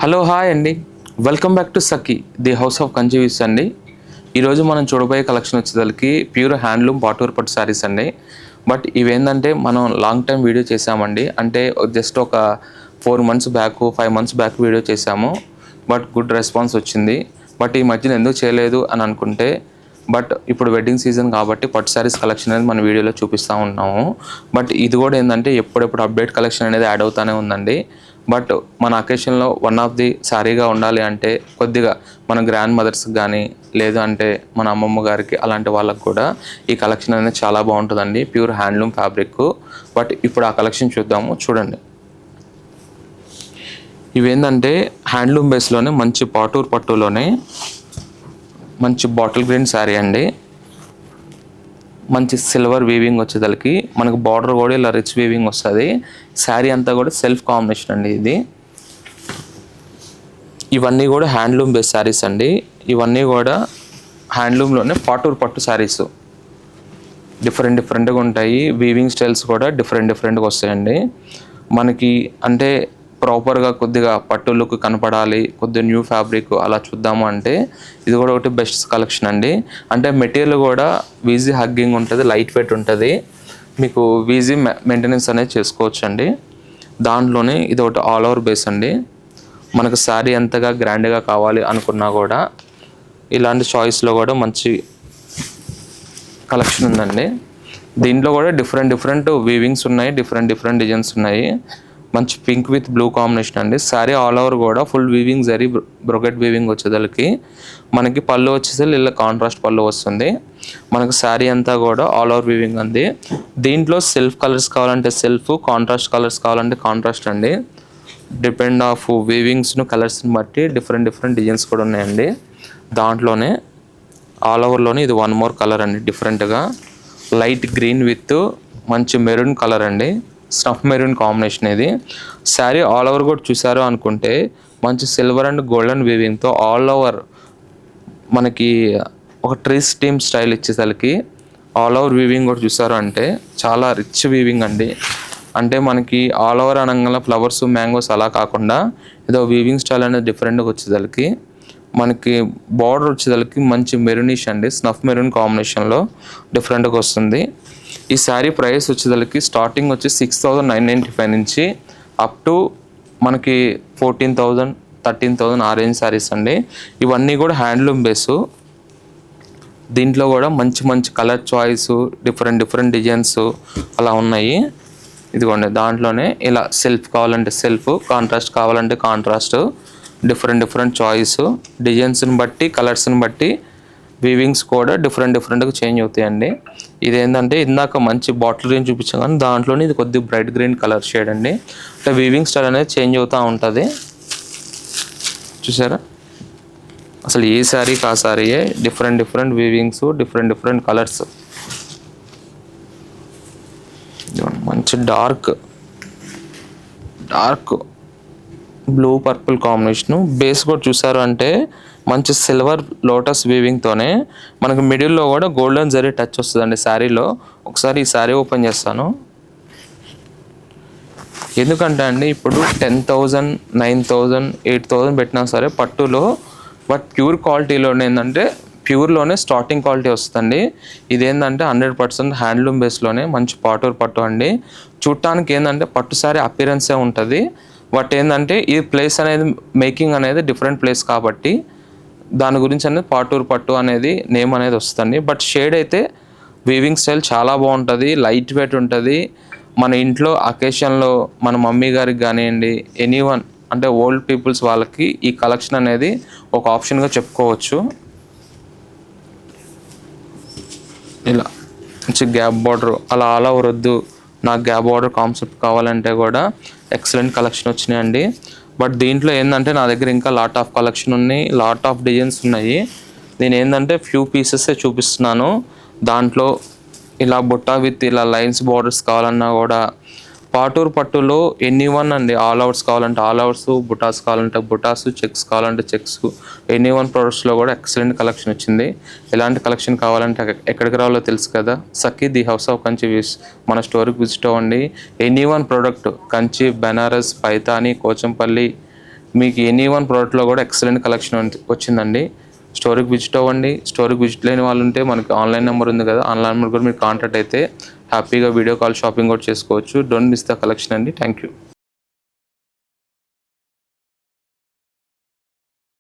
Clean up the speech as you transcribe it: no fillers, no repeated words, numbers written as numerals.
Hello hi అండి. Welcome back to Sakhi the house of కంచీవిస్ అండి. ఈరోజు మనం చూడబోయే కలెక్షన్ వచ్చేసరికి ప్యూర్ హ్యాండ్లూమ్ పాటూర్ పట్టు శారీస్ అండి. బట్ ఇవేంటంటే మనం లాంగ్ టైం వీడియో చేసామండి. అంటే జస్ట్ ఒక 4 months back 5 months back video చేసాము. బట్ గుడ్ రెస్పాన్స్ వచ్చింది. బట్ ఈ మధ్యన ఎందుకు చేయలేదు అని అనుకుంటే బట్ ఇప్పుడు వెడ్డింగ్ సీజన్ కాబట్టి పట్టు శారీస్ కలెక్షన్ అనేది మన వీడియోలో చూపిస్తూ ఉన్నాము. బట్ ఇది కూడా ఏంటంటే ఎప్పుడెప్పుడు అప్డేట్ కలెక్షన్ అనేది యాడ్ అవుతూనే ఉందండి. బట్ మన అకేషన్లో వన్ ఆఫ్ ది శారీగా ఉండాలి అంటే కొద్దిగా మన గ్రాండ్ మదర్స్కి కానీ లేదు అంటే మన అమ్మమ్మ గారికి అలాంటి వాళ్ళకు కూడా ఈ కలెక్షన్ అనేది చాలా బాగుంటుందండి. Pure handloom fabric. బట్ ఇప్పుడు ఆ కలెక్షన్ చూద్దాము, చూడండి. ఇవేంటంటే హ్యాండ్లూమ్ బేస్లోనే మంచి పాటూర్ పట్టులోనే మంచి బాటిల్ గ్రీన్ శారీ అండి. మంచి సిల్వర్ వీవింగ్ వచ్చేసరికి మనకు బార్డర్ కూడా ఇలా రిచ్ వీవింగ్ వస్తుంది. శారీ అంతా కూడా సెల్ఫ్ కాంబినేషన్ అండి. ఇవన్నీ కూడా హ్యాండ్లూమ్ బేస్ శారీస్ అండి. ఇవన్నీ కూడా హ్యాండ్లూమ్లోనే పాటూర్ పట్టు శారీస్. డిఫరెంట్గా ఉంటాయి. వీవింగ్ స్టైల్స్ కూడా డిఫరెంట్గా వస్తాయండి. మనకి అంటే ప్రాపర్గా కొద్దిగా పట్టు లుక్ కనపడాలి, కొద్దిగా న్యూ ఫ్యాబ్రిక్ అలా చూద్దాము అంటే ఇది కూడా ఒకటి బెస్ట్ కలెక్షన్ అండి. అంటే మెటీరియల్ కూడా ఈజీ హగ్గింగ్ ఉంటుంది, లైట్ వెయిట్ ఉంటుంది. మీకు ఈజీ మెయింటెనెన్స్ అనేది చేసుకోవచ్చు అండి. దాంట్లోనే ఇది ఒకటి ఆల్ ఓవర్ బేస్ అండి. మనకు శారీ ఎంతగా గ్రాండ్గా కావాలి అనుకున్నా కూడా ఇలాంటి చాయిస్లో కూడా మంచి కలెక్షన్ ఉందండి. దీంట్లో కూడా డిఫరెంట్ వీవింగ్స్ ఉన్నాయి, డిఫరెంట్ డిజైన్స్ ఉన్నాయి. మంచి పింక్ విత్ బ్లూ కాంబినేషన్ అండి. శారీ ఆల్ ఓవర్ కూడా full weaving zari brocade weaving వచ్చేదానికి మనకి పళ్ళు వచ్చేసరికి ఇలా కాంట్రాస్ట్ పళ్ళు వస్తుంది. మనకు శారీ అంతా కూడా ఆల్ ఓవర్ వీవింగ్ ఉంది. దీంట్లో సెల్ఫ్ కలర్స్ కావాలంటే సెల్ఫ్, కాంట్రాస్ట్ కలర్స్ కావాలంటే కాంట్రాస్ట్ అండి. డిపెండ్ ఆఫ్ వీవింగ్స్ను కలర్స్ని బట్టి డిఫరెంట్ డిజైన్స్ కూడా ఉన్నాయండి. దాంట్లోనే ఆల్ ఓవర్లోనే ఇది వన్ మోర్ కలర్ అండి. డిఫరెంట్గా లైట్ గ్రీన్ విత్ మంచి మెరూన్ కలర్ అండి. స్నఫ్ మెరూన్ కాంబినేషన్ ఇది. శారీ ఆల్ ఓవర్ కూడా చూసారు అనుకుంటే మంచి సిల్వర్ అండ్ గోల్డెన్ వీవింగ్తో ఆల్ ఓవర్ మనకి ఒక ట్రీ స్టీమ్ స్టైల్ ఇచ్చేసరికి ఆల్ ఓవర్ వీవింగ్ కూడా చూసారు అంటే చాలా రిచ్ వీవింగ్ అండి. అంటే మనకి ఆల్ ఓవర్ అనగా ఫ్లవర్స్ మ్యాంగోస్ అలా కాకుండా ఏదో వీవింగ్ స్టైల్ అనేది డిఫరెంట్గా వచ్చేసరికి మనకి బార్డర్ వచ్చేసరికి మంచి మెరూనిష్ అండి. స్నఫ్ మెరూన్ కాంబినేషన్లో డిఫరెంట్గా వస్తుంది. ఈ శారీ ప్రైస్ వచ్చేసరికి స్టార్టింగ్ వచ్చి 6,995 నుంచి అప్ టు మనకి 14,000 13,000 ఆ రేంజ్ శారీస్ అండి. ఇవన్నీ కూడా హ్యాండ్లూమ్ బేసు. దీంట్లో కూడా మంచి కలర్ చాయిస్ డిఫరెంట్ డిజైన్స్ అలా ఉన్నాయి. ఇదిగోండి, దాంట్లోనే ఇలా సెల్ఫ్ కావాలంటే సెల్ఫ్, కాంట్రాస్ట్ కావాలంటే కాంట్రాస్ట్, డిఫరెంట్ చాయిస్ డిజైన్స్ని బట్టి కలర్స్ని బట్టి వీవింగ్స్ కూడా డిఫరెంట్గా చేంజ్ అవుతాయండి. ఇదేంటంటే ఇందాక మంచి బాటిల్ గ్రీన్ చూపించాం కానీ దాంట్లోనే ఇది కొద్దిగా బ్రైట్ గ్రీన్ కలర్ షేడ్ అండి. అంటే వీవింగ్ స్టైల్ అనేది చేంజ్ అవుతూ ఉంటుంది. చూసారా, అసలు ఏ శారీకి ఆ శారీయే డిఫరెంట్ వీవింగ్స్, డిఫరెంట్ కలర్స్. మంచి dark blue purple combination. Base కూడా చూసారు అంటే మంచి సిల్వర్ లోటస్ వీవింగ్తోనే మనకు మిడిల్లో కూడా గోల్డెన్ జరీ టచ్ వస్తుందండి శారీలో. ఒకసారి ఈ శారీ ఓపెన్ చేస్తాను. ఎందుకంటే అండి ఇప్పుడు 10,000 9,000 8,000 పెట్టినా సరే పట్టులో, బట్ ప్యూర్ క్వాలిటీలోనే ఏంటంటే ప్యూర్లోనే స్టార్టింగ్ క్వాలిటీ వస్తుందండి. ఇదేంటంటే 100% హ్యాండ్లూమ్ బేస్లోనే మంచి పాటూర్ పట్టు అండి. చూడటానికి ఏంటంటే పట్టు శారీ అపిరెన్సే ఉంటుంది. బట్ ఏంటంటే ఈ ప్లేస్ అనేది మేకింగ్ అనేది డిఫరెంట్ ప్లేస్ కాబట్టి దాని గురించి అనేది పాటూర్ పట్టు అనేది నేమ్ అనేది వస్తుంది. బట్ షేడ్ అయితే వీవింగ్ స్టైల్ చాలా బాగుంటుంది, లైట్ వెయిట్ ఉంటుంది. మన ఇంట్లో అకేషన్లో మన మమ్మీ గారికి కానివ్వండి, ఎనీవన్ అంటే ఓల్డ్ పీపుల్స్ వాళ్ళకి ఈ కలెక్షన్ అనేది ఒక ఆప్షన్గా చెప్పుకోవచ్చు. ఇలా మంచి గ్యాప్ బార్డర్ అలా ఆల్ ఓవర్ వద్దు, నాకు గ్యాప్ బార్డర్ కాన్సెప్ట్ కావాలంటే కూడా ఎక్సలెంట్ కలెక్షన్ వచ్చినాయండి. బట్ దీంట్లో ఏంటంటే నా దగ్గర ఇంకా లాట్ ఆఫ్ కలెక్షన్ ఉన్నాయి, లాట్ ఆఫ్ డిజైన్స్ ఉన్నాయి. నేను ఏంటంటే ఫ్యూ పీసెసే చూపిస్తున్నాను. దాంట్లో ఇలా బుట్ట విత్ ఇలా లైన్స్ బార్డర్స్ కావాలన్నా కూడా పాటూర్ పట్టులో ఎనీవన్ అండి. ఆల్ అవుట్స్ కావాలంటే ఆల్ అవుట్స్, బుటాస్ కావాలంటే బుటాస్, చెక్స్ కావాలంటే చెక్స్, ఎనీవన్ ప్రోడక్ట్స్లో కూడా ఎక్సలెంట్ కలెక్షన్ వచ్చింది. ఎలాంటి కలెక్షన్ కావాలంటే ఎక్కడికి రావాలో తెలుసు కదా, సఖీ ది హౌస్ ఆఫ్ కంచి మన స్టోర్కి విజిట్ అవ్వండి. ఎనీవన్ ప్రోడక్ట్ కంచి, బెనారస్, పైతాని, కోచంపల్లి మీకు ఎనీ వన్ ప్రోడక్ట్లో కూడా ఎక్సలెంట్ కలెక్షన్ వచ్చిందండి. స్టోర్కి విజిట్ అవ్వండి. స్టోర్కి విజిట్ లేని వాళ్ళు ఉంటే మనకి ఆన్లైన్ నెంబర్ ఉంది కదా, ఆన్లైన్ నెంబర్ కూడా మీరు కాంటాక్ట్ అయితే హ్యాపీగా వీడియో కాల్ షాపింగ్ కూడా చేసుకోవచ్చు. డోంట్ మిస్ ద కలెక్షన్ అండి. Thank you.